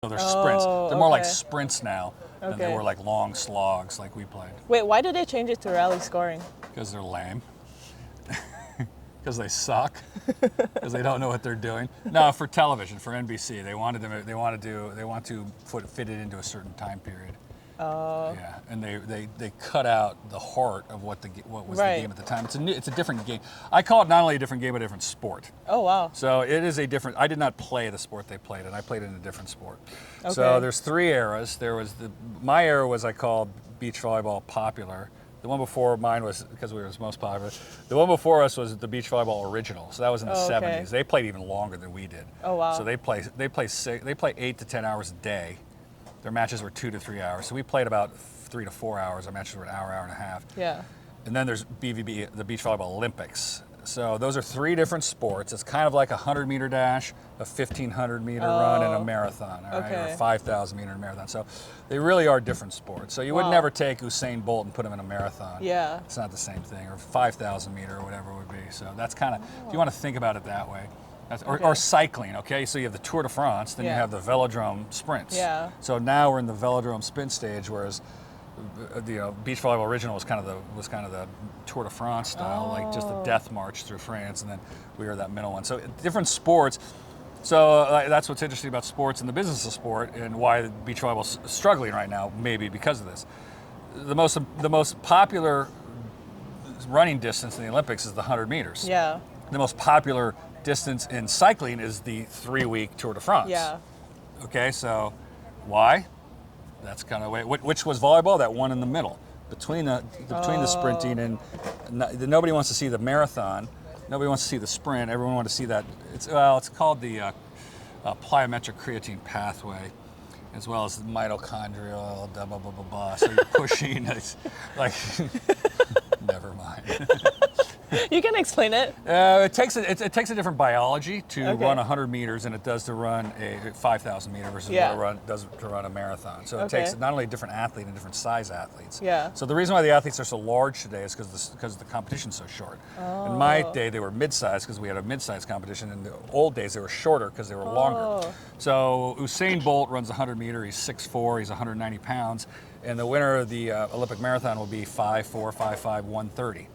So they're sprints. They're more like okay. sprints now than they Okay. were like long slogs like we played. Wait, why did they change it to rally scoring? Because they're lame. Because they suck. Because they don't know what they're doing. No, for television, for NBC, they want to fit it into a certain time period. Oh. Yeah, and they cut out the heart of what was the game at the time. It's a different game. I call it not only a different game, but a different sport. Oh, wow. So it is a different. I did not play the sport they played, and I played it in a different sport. Okay. So there's 3 eras. There was my era was I called beach volleyball popular. The one before mine was because we were most popular. The one before us was the beach volleyball original. So that was in the 70s. They played even longer than we did. Oh, wow. So they play 8 to 10 hours a day. Their matches were 2 to 3 hours. So we played about 3 to 4 hours. Our matches were an hour and a half. Yeah. And then there's BVB, the Beach Volleyball Olympics. So those are 3 different sports. It's kind of like a 100-meter dash, a 1,500-meter run, and a marathon, all right, or a 5,000-meter marathon. So they really are different sports. So you would never take Usain Bolt and put him in a marathon. Yeah. It's not the same thing, or 5,000-meter or whatever it would be. So that's kind of, if you want to think about it that way. Or cycling, okay? So you have the Tour de France, then you have the velodrome sprints. Yeah. So now we're in the velodrome sprint stage, whereas the beach volleyball original was kind of the Tour de France style, like just the death march through France, and then we were that middle one. So different sports. So that's what's interesting about sports and the business of sport, and why beach volleyball's struggling right now, maybe because of this. The most popular running distance in the Olympics is the 100 meters. Yeah. The most popular distance in cycling is the 3-week Tour de France. Yeah. Okay, so why? That's kind of the way. Which was volleyball? That one in the middle, between the sprinting and nobody wants to see the marathon. Nobody wants to see the sprint. Everyone wants to see that. It's called the plyometric creatine pathway, as well as the mitochondrial blah blah blah blah blah. So you're pushing. It's like never mind. You can explain it. It takes a different biology to run 100 meters than it does to run a 5,000 meter versus what it does to run a marathon. So it takes not only a different athlete and different size athletes. Yeah. So the reason why the athletes are so large today is because the competition's so short. In my day, they were mid-sized because we had a mid-sized competition. In the old days, they were shorter because they were longer. So Usain Bolt runs 100 meter. He's 6'4". He's 190 pounds. And the winner of the Olympic marathon will be 5'4", 5'5", 130.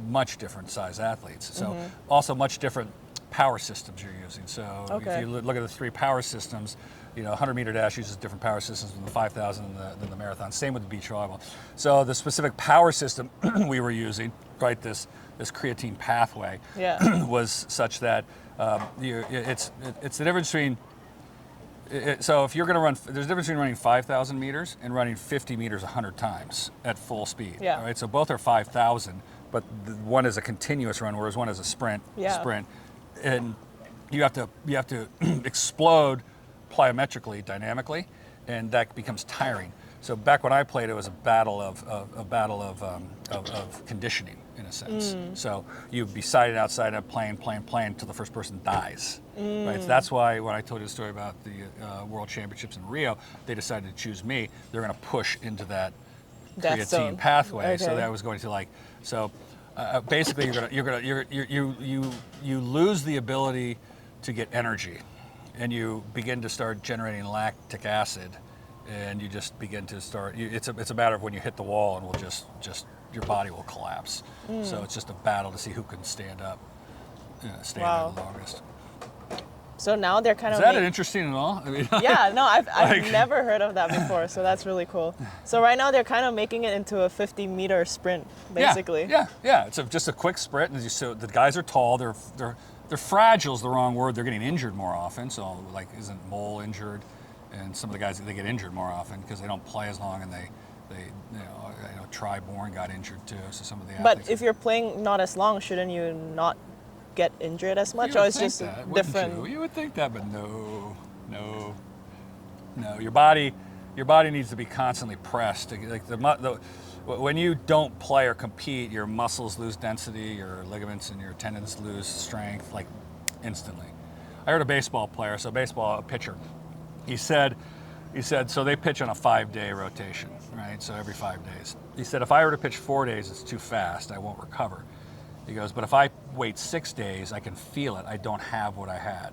Much different size athletes. So also much different power systems you're using. So if you look at the 3 power systems, 100-meter dash uses different power systems than the 5,000 than the marathon. Same with the beach volleyball. So the specific power system we were using, right, this creatine pathway, was such that it's the difference between. So if you're going to run, there's a difference between running 5,000 meters and running 50 meters 100 times at full speed. Yeah. All right. So both are 5,000, but one is a continuous run, whereas one is a sprint. Yeah. And you have to explode plyometrically, dynamically, and that becomes tiring. So back when I played, it was a battle of conditioning in a sense. So you'd be sided outside and playing until the first person dies. Right. So that's why when I told you the story about the World Championships in Rio, they decided to choose me. They're going to push into that creatine pathway. So that was going to basically you lose the ability to get energy, and you begin to start generating lactic acid. And you just begin to start. It's a matter of when you hit the wall, and will just your body will collapse. So it's just a battle to see who can stand up, stay there the longest. So now they're kind of. Is that interesting at all? I mean, yeah, no, I've never heard of that before. So that's really cool. So right now they're kind of making it into a 50-meter sprint, basically. Yeah. It's just a quick sprint, and so the guys are tall. They're fragile is the wrong word. They're getting injured more often. So isn't Mole injured? And some of the guys, they get injured more often because they don't play as long, and they Tri-Born got injured too. So some of the athletes. But if you're playing not as long, shouldn't you not get injured as much, or it's just different? You would think that, but no. Your body needs to be constantly pressed. When you don't play or compete, your muscles lose density, your ligaments and your tendons lose strength instantly. I heard a baseball pitcher. He said, so they pitch on a 5-day rotation, right? So every 5 days. He said, if I were to pitch 4 days, it's too fast. I won't recover. He goes, but if I wait 6 days, I can feel it. I don't have what I had.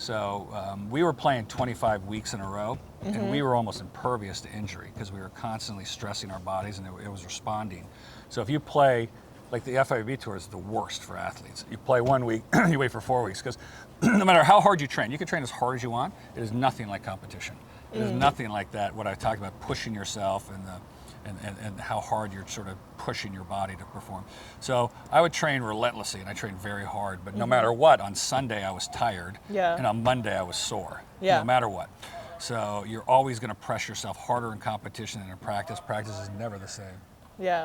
So we were playing 25 weeks in a row, and we were almost impervious to injury because we were constantly stressing our bodies, and it was responding. So if you play, like the FIVB Tour is the worst for athletes. You play 1 week, you wait for 4 weeks, because no matter how hard you train, you can train as hard as you want. It is nothing like competition. It is nothing like that, what I talked about, pushing yourself and how hard you're sort of pushing your body to perform. So I would train relentlessly, and I trained very hard, but no matter what, on Sunday I was tired, and on Monday I was sore, no matter what. So you're always going to press yourself harder in competition than in practice. Practice is never the same. Yeah.